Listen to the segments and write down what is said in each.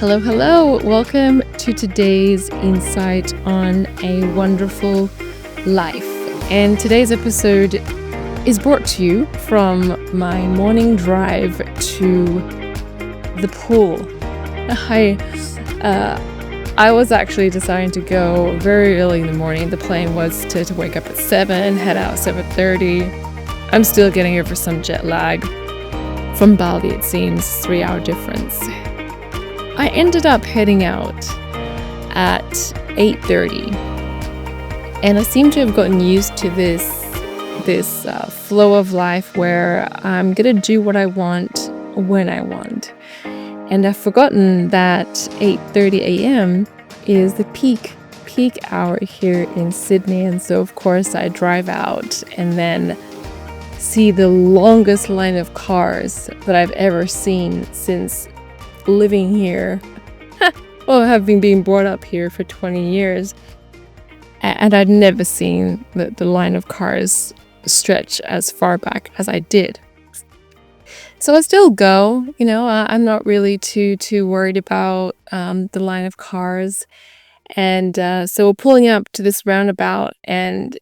Hello, hello. Welcome to today's insight on a wonderful life. And today's episode is brought to you from my morning drive to the pool. I was actually deciding to go very early in the morning. The plan was to wake up at 7, head out 7:30. I'm still getting over some jet lag. From Bali, it seems, 3-hour difference. I ended up heading out at 8:30, and I seem to have gotten used to this flow of life where I'm gonna do what I want when I want. And I've forgotten that 8:30 a.m. is the peak hour here in Sydney, and so of course I drive out and then see the longest line of cars that I've ever seen since living here. Well, having been brought up here for 20 years, and I'd never seen the line of cars stretch as far back as I did. So I still go, I'm not really too worried about the line of cars. And so we're pulling up to this roundabout, and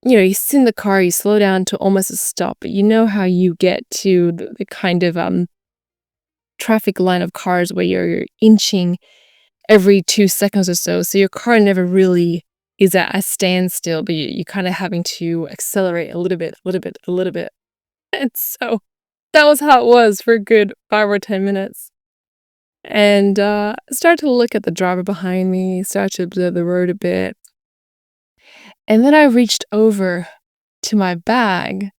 you sit in the car, you slow down to almost a stop, but you know how you get to the kind of traffic line of cars where you're inching every 2 seconds or so. So your car never really is at a standstill, but you're kind of having to accelerate a little bit. And so that was how it was for a good 5 or 10 minutes. And I started to look at the driver behind me, started to observe the road a bit. And then I reached over to my bag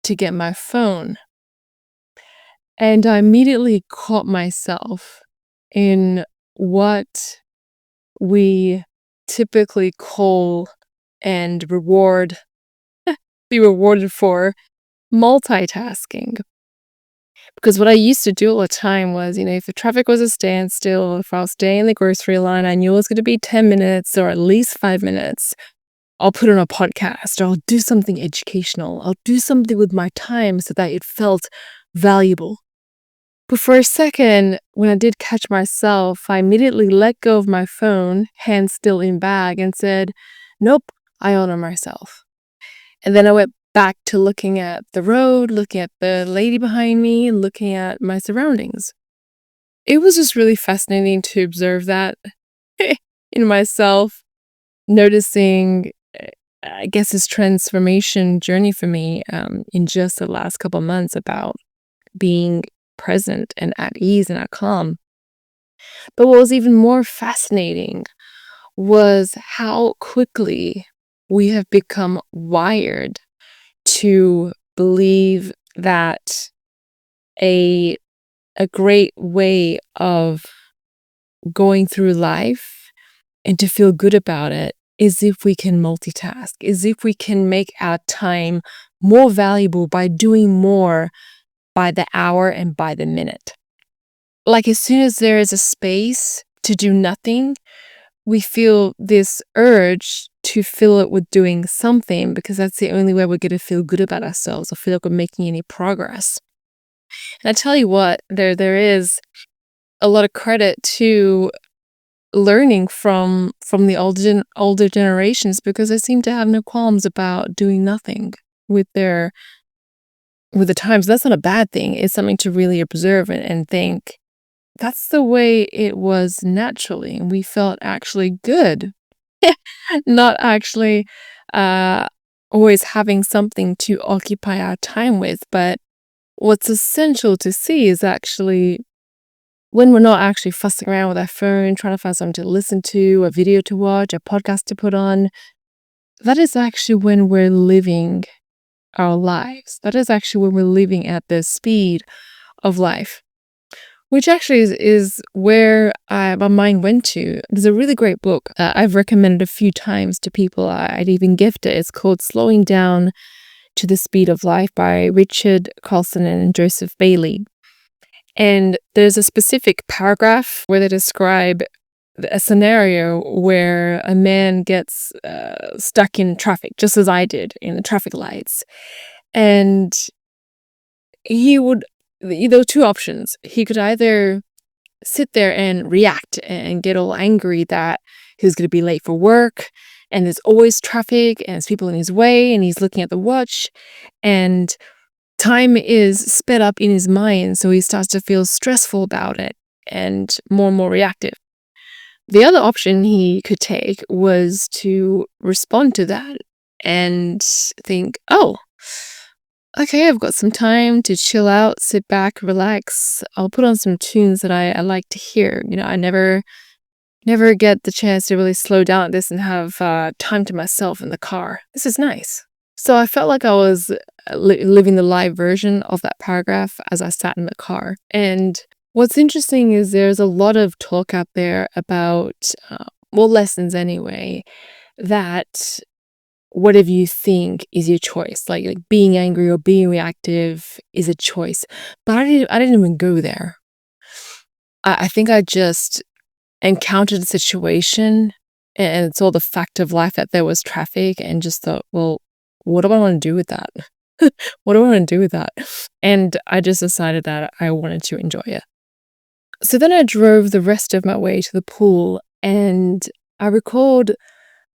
to get my phone. And I immediately caught myself in what we typically call and be rewarded for multitasking. Because what I used to do all the time was, if the traffic was a standstill, if I was staying in the grocery line, I knew it was going to be 10 minutes or at least 5 minutes. I'll put on a podcast, or I'll do something educational. I'll do something with my time so that it felt valuable. But for a second, when I did catch myself, I immediately let go of my phone, hand still in bag, and said, nope, I honor myself. And then I went back to looking at the road, looking at the lady behind me, looking at my surroundings. It was just really fascinating to observe that in myself, noticing, I guess, this transformation journey for me in just the last couple of months about being present and at ease and at calm. But what was even more fascinating was how quickly we have become wired to believe that a great way of going through life and to feel good about it is if we can multitask, is if we can make our time more valuable by doing more by the hour and by the minute. Like, as soon as there is a space to do nothing, we feel this urge to fill it with doing something, because that's the only way we're going to feel good about ourselves or feel like we're making any progress. And I tell you what, there is a lot of credit to learning from the older generations, because they seem to have no qualms about doing nothing with the times. That's not a bad thing. It's something to really observe and think, that's the way it was naturally, and we felt actually good. Not actually always having something to occupy our time with, but what's essential to see is actually when we're not actually fussing around with our phone, trying to find something to listen to, a video to watch, a podcast to put on, that is actually when we're living our lives. That is actually when we're living at the speed of life, which actually is where my mind went to. There's a really great book I've recommended a few times to people. I'd even gift it. It's called Slowing Down to the Speed of Life by Richard Carlson and Joseph Bailey. And there's a specific paragraph where they describe a scenario where a man gets stuck in traffic, just as I did in the traffic lights. And there were two options. He could either sit there and react and get all angry that he's going to be late for work and there's always traffic and there's people in his way and he's looking at the watch and time is sped up in his mind, so he starts to feel stressful about it and more reactive. The other option he could take was to respond to that and think, oh, okay, I've got some time to chill out, sit back, relax. I'll put on some tunes that I like to hear. I never get the chance to really slow down at this and have time to myself in the car. This is nice. So I felt like I was living the live version of that paragraph as I sat in the car. And what's interesting is there's a lot of talk out there about, lessons anyway, that whatever you think is your choice. Like being angry or being reactive is a choice. But I didn't even go there. I think I just encountered a situation and saw the fact of life that there was traffic and just thought, well, what do I want to do with that? What do I want to do with that? And I just decided that I wanted to enjoy it. So then I drove the rest of my way to the pool and I recalled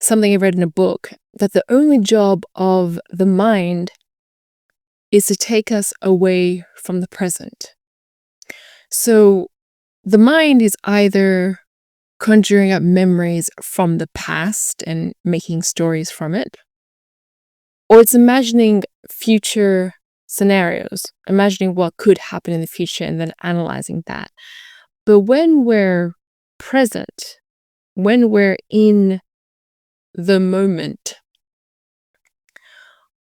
something I read in a book, that the only job of the mind is to take us away from the present. So the mind is either conjuring up memories from the past and making stories from it, or it's imagining future scenarios, imagining what could happen in the future and then analyzing that. But when we're present, when we're in the moment,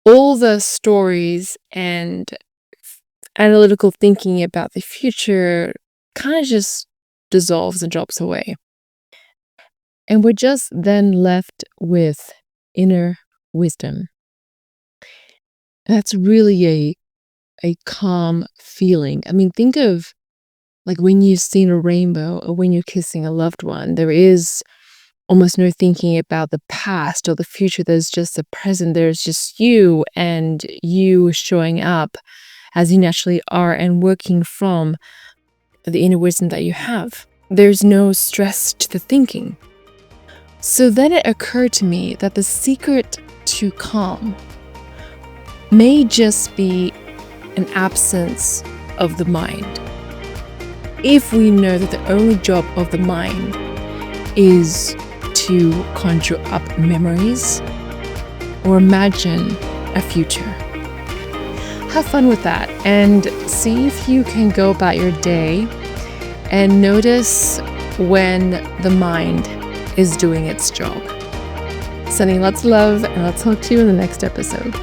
all the stories and analytical thinking about the future kind of just dissolves and drops away. And we're just then left with inner wisdom. That's really a calm feeling. I mean, think of like when you've seen a rainbow or when you're kissing a loved one, there is almost no thinking about the past or the future. There's just the present. There's just you and you showing up as you naturally are and working from the inner wisdom that you have. There's no stress to the thinking. So then it occurred to me that the secret to calm may just be an absence of the mind. If we know that the only job of the mind is to conjure up memories or imagine a future. Have fun with that and see if you can go about your day and notice when the mind is doing its job. Sending lots of love, and I'll talk to you in the next episode.